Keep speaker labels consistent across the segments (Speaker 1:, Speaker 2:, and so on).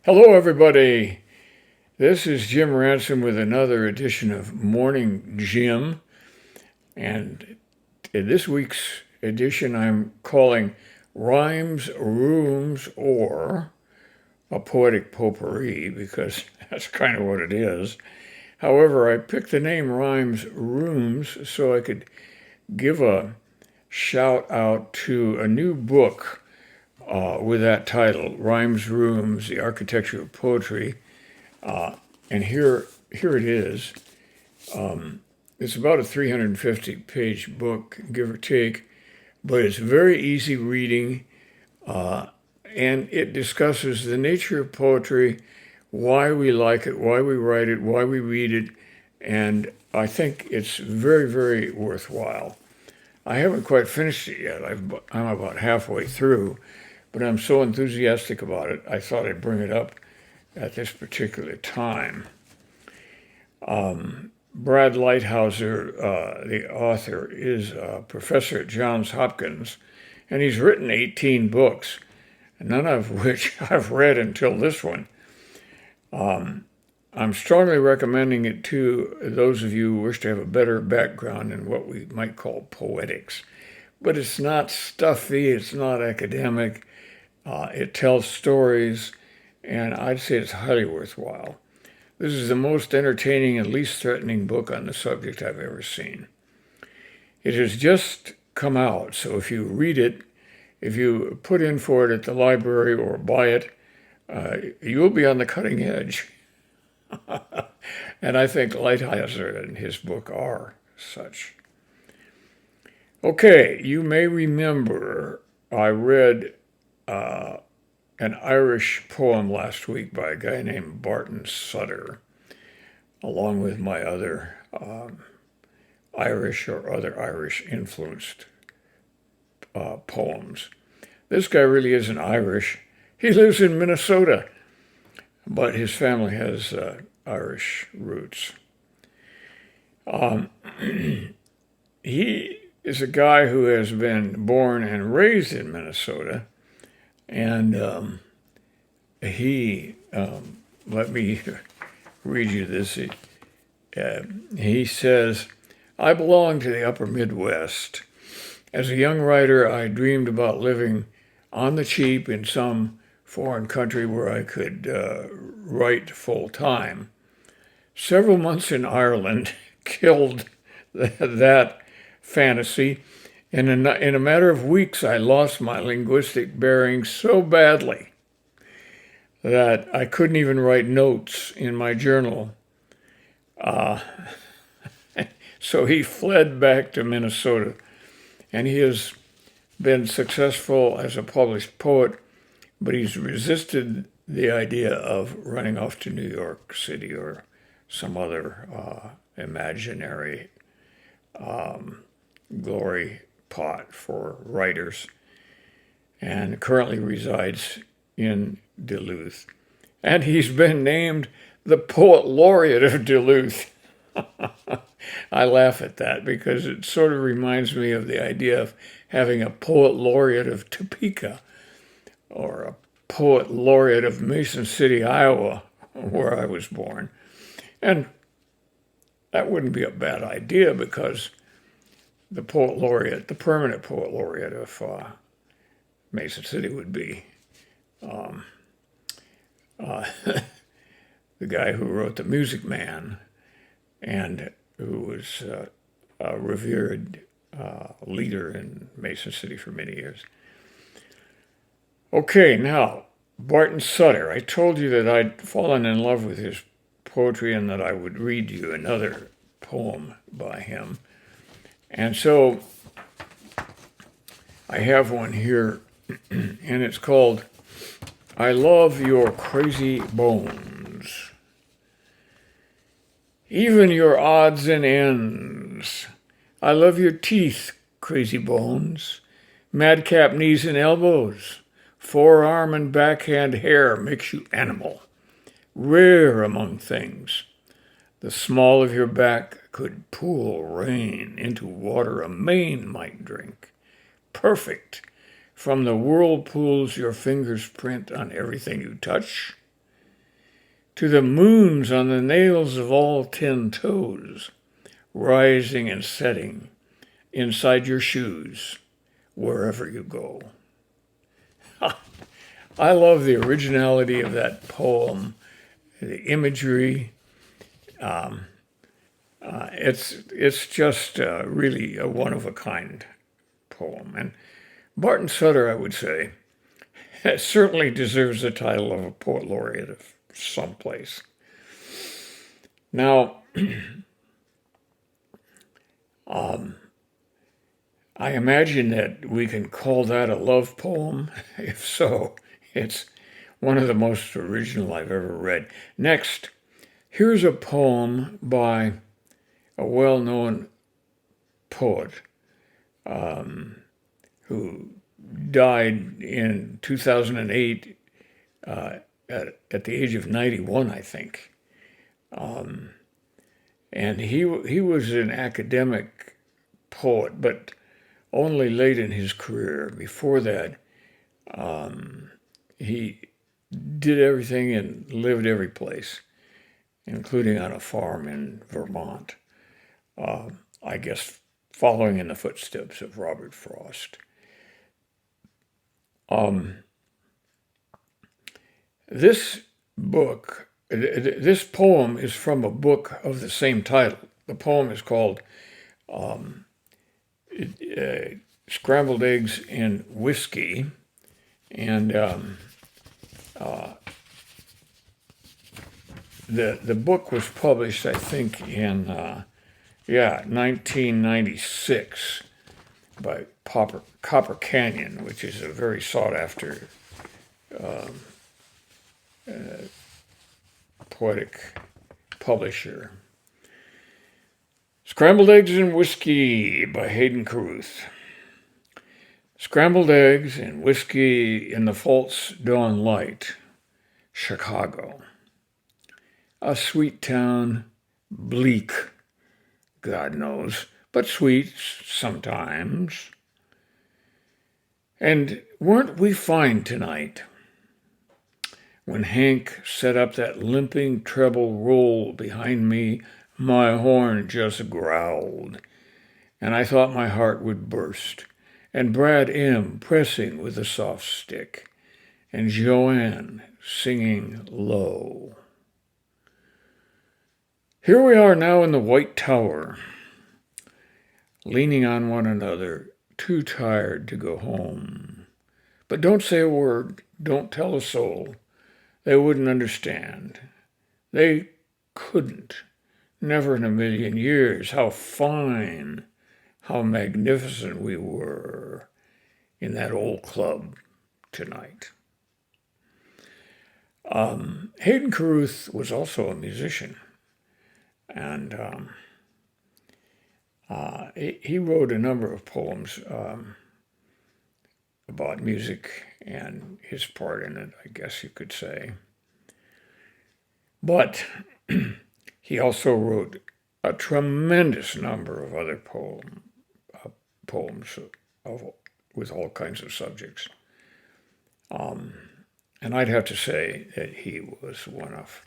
Speaker 1: Hello, everybody. This is Jim Ransom with another edition of Morning Jim. And in this week's edition, I'm calling Rhymes, Rooms, or a Poetic Potpourri, because that's kind of what it is. However, I picked the name Rhymes, Rooms so I could give a shout out to a new book with that title, Rhymes, Rooms, The Architecture of Poetry. And here it is. It's about a 350-page book, give or take, but it's very easy reading, and it discusses the nature of poetry, why we like it, why we write it, why we read it, and I think it's very, very worthwhile. I haven't quite finished it yet. I'm about halfway through, but I'm so enthusiastic about it, I thought I'd bring it up at this particular time. Brad Lighthouser, the author, is a professor at Johns Hopkins, and he's written 18 books, none of which I've read until this one. I'm strongly recommending it to those of you who wish to have a better background in what we might call poetics. But it's not stuffy, it's not academic, it tells stories, and I'd say it's highly worthwhile. This is the most entertaining and least threatening book on the subject I've ever seen. It has just come out, so if you read it, if you put in for it at the library or buy it, you'll be on the cutting edge. And I think Lighthouser and his book are such. Okay, you may remember I read an Irish poem last week by a guy named Barton Sutter, along with my other Irish or other Irish influenced poems. This guy really isn't Irish. He lives in Minnesota, but his family has Irish roots. He is a guy who has been born and raised in Minnesota, and let me read you this. He says, I belong to the upper Midwest. As a young writer, I dreamed about living on the cheap in some foreign country where I could write full time. Several months in Ireland killed that fantasy. In a matter of weeks, I lost my linguistic bearings so badly that I couldn't even write notes in my journal. So he fled back to Minnesota, and he has been successful as a published poet, but he's resisted the idea of running off to New York City or some other imaginary glory pot for writers, and currently resides in Duluth. And he's been named the Poet Laureate of Duluth. I laugh at that because it sort of reminds me of the idea of having a Poet Laureate of Topeka or a Poet Laureate of Mason City, Iowa, where I was born. And that wouldn't be a bad idea because the Poet Laureate, the permanent Poet Laureate of Mason City would be the guy who wrote The Music Man and who was a revered leader in Mason City for many years. Okay, now, Barton Sutter. I told you that I'd fallen in love with his poetry and that I would read you another poem by him. And so I have one here, and it's called I Love Your Crazy Bones. Even your odds and ends. I love your teeth, crazy bones. Madcap knees and elbows. Forearm and backhand hair makes you animal. Rare among things. The small of your back could pool rain into water a Maine might drink. Perfect. From the whirlpools your fingers print on everything you touch. to the moons on the nails of all 10 toes, rising and setting inside your shoes, wherever you go. I love the originality of that poem, the imagery. It's just really a one-of-a-kind poem. And Barton Sutter, I would say, certainly deserves the title of a poet laureate of someplace. Now, I imagine that we can call that a love poem. If so, it's one of the most original I've ever read. Next, here's a poem by a well-known poet who died in 2008 at the age of 91, I think. And he was an academic poet, but only late in his career. Before that, he did everything and lived every place, including on a farm in Vermont, I guess following in the footsteps of Robert Frost. This poem is from a book of the same title. The poem is called Scrambled Eggs and Whiskey, and the book was published, I think, in 1996 by Copper Canyon, which is a very sought-after poetic publisher. Scrambled Eggs and Whiskey by Hayden Carruth. Scrambled eggs and whiskey in the false dawn light, Chicago. A sweet town, bleak, God knows, but sweet sometimes. And weren't we fine tonight? When Hank set up that limping treble roll behind me, my horn just growled, and I thought my heart would burst, and Brad M. pressing with a soft stick, and Joanne singing low. Here we are now in the White Tower, leaning on one another, too tired to go home. But don't say a word, don't tell a soul. They wouldn't understand. They couldn't. Never in a million years. How fine, how magnificent we were in that old club tonight. Hayden Carruth was also a musician, and he wrote a number of poems about music and his part in it, I guess you could say. But he also wrote a tremendous number of other poems with all kinds of subjects. And I'd have to say that he was one of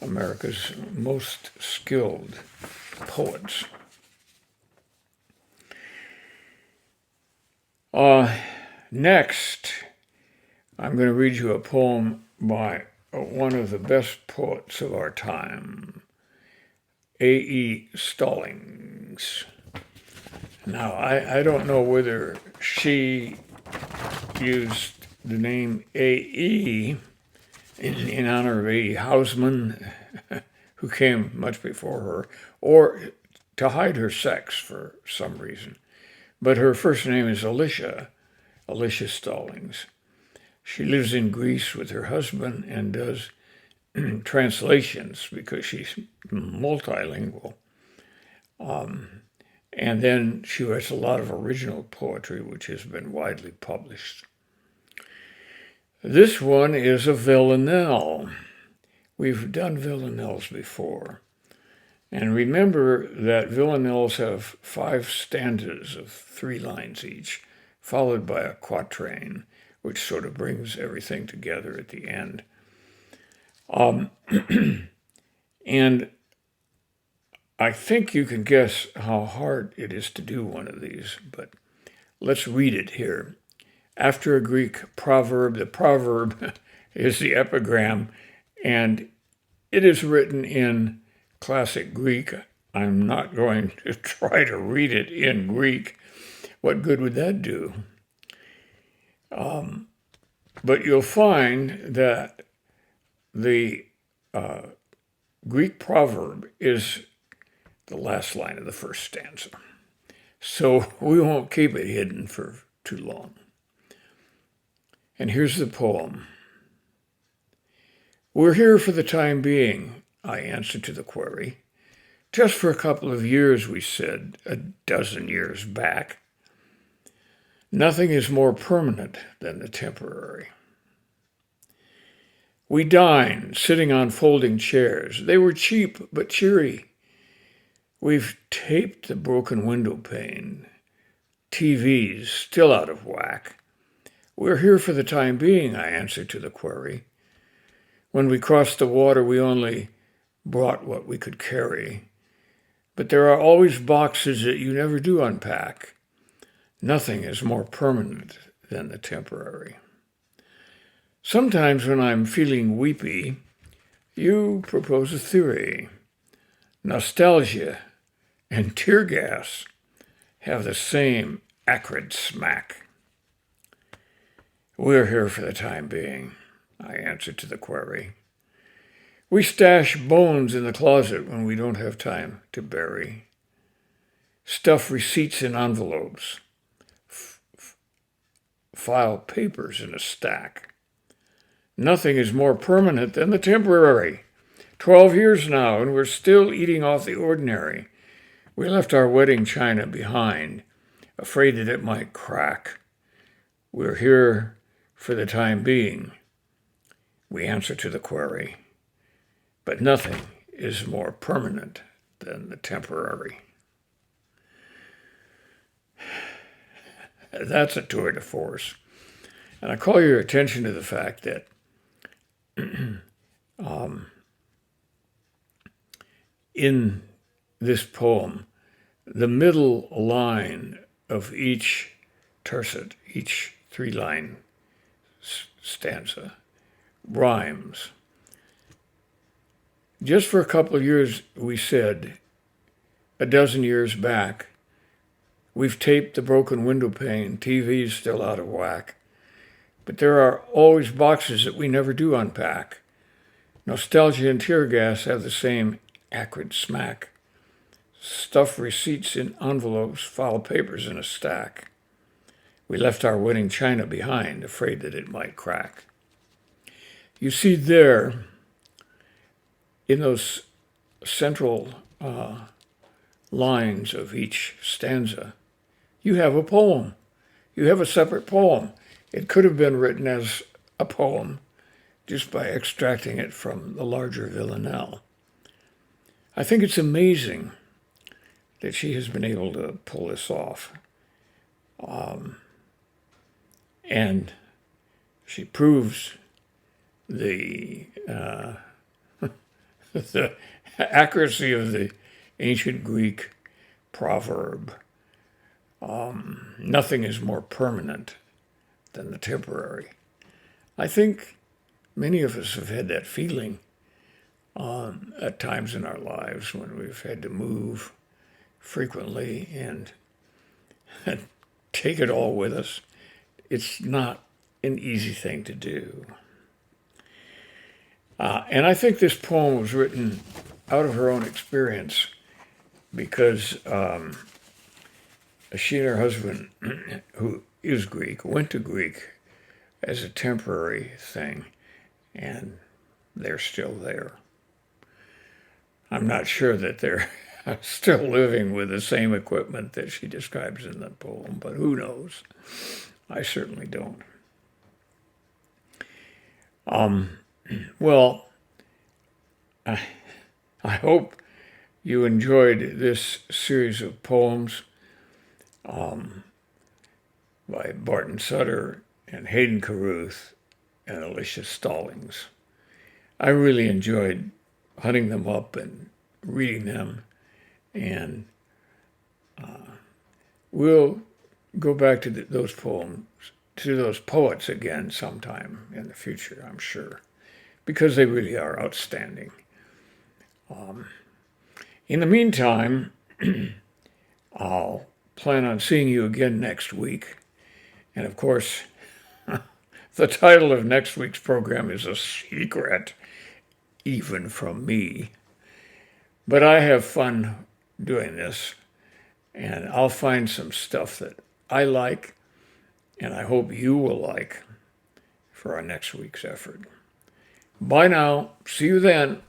Speaker 1: America's most skilled poets. Next, I'm going to read you a poem by one of the best poets of our time, A.E. Stallings. Now, I don't know whether she used the name A.E. in honor of A.E. Hausman, who came much before her, or to hide her sex for some reason. But her first name is Alicia Stallings. She lives in Greece with her husband and does translations because she's multilingual. And then she writes a lot of original poetry, which has been widely published. This one is a villanelle. We've done villanelles before. And remember that villanelles have 5 stanzas of 3 lines each, followed by a quatrain, which sort of brings everything together at the end. And I think you can guess how hard it is to do one of these, but let's read it here. After a Greek proverb, the proverb is the epigram, and it is written in classic Greek. I'm not going to try to read it in Greek. What good would that do? But you'll find that the Greek proverb is the last line of the first stanza. So we won't keep it hidden for too long. And here's the poem. We're here for the time being, I answered to the query. Just for a couple of years, we said, a dozen years back. Nothing is more permanent than the temporary. We dined, sitting on folding chairs. They were cheap but cheery. We've taped the broken window pane. TV's still out of whack. We're here for the time being, I answered to the query. When we crossed the water, we only brought what we could carry. But there are always boxes that you never do unpack. Nothing is more permanent than the temporary. Sometimes when I'm feeling weepy, you propose a theory. Nostalgia and tear gas have the same acrid smack. We're here for the time being, I answered to the query. We stash bones in the closet when we don't have time to bury. Stuff receipts in envelopes. File papers in a stack. Nothing is more permanent than the temporary. 12 years now, and we're still eating off the ordinary. We left our wedding china behind, afraid that it might crack. We're here for the time being, we answer to the query. But nothing is more permanent than the temporary. That's a tour de force. And I call your attention to the fact that in this poem, the middle line of each tercet, each three-line stanza, rhymes. Just for a couple of years, we said, a dozen years back, we've taped the broken window pane, TV's still out of whack. But there are always boxes that we never do unpack. Nostalgia and tear gas have the same acrid smack. Stuff receipts in envelopes, file papers in a stack. We left our wedding china behind, afraid that it might crack. You see there, in those central lines of each stanza, you have a poem. You have a separate poem. It could have been written as a poem just by extracting it from the larger villanelle. I think it's amazing that she has been able to pull this off. And she proves the the accuracy of the ancient Greek proverb. Nothing is more permanent than the temporary. I think many of us have had that feeling at times in our lives when we've had to move frequently and take it all with us. It's not an easy thing to do. And I think this poem was written out of her own experience because she and her husband, who is Greek, went to Greek as a temporary thing, and they're still there. I'm not sure that they're still living with the same equipment that she describes in the poem, but who knows? I certainly don't. Well, I hope you enjoyed this series of poems by Barton, Sutter, and Hayden Carruth and Alicia Stallings. I really enjoyed hunting them up and reading them, and we'll go back to those poems, to those poets again sometime in the future, I'm sure, because they really are outstanding. In the meantime, I'll plan on seeing you again next week. And of course, the title of next week's program is a secret, even from me. But I have fun doing this, and I'll find some stuff that I like, and I hope you will like for our next week's effort. Bye now. See you then.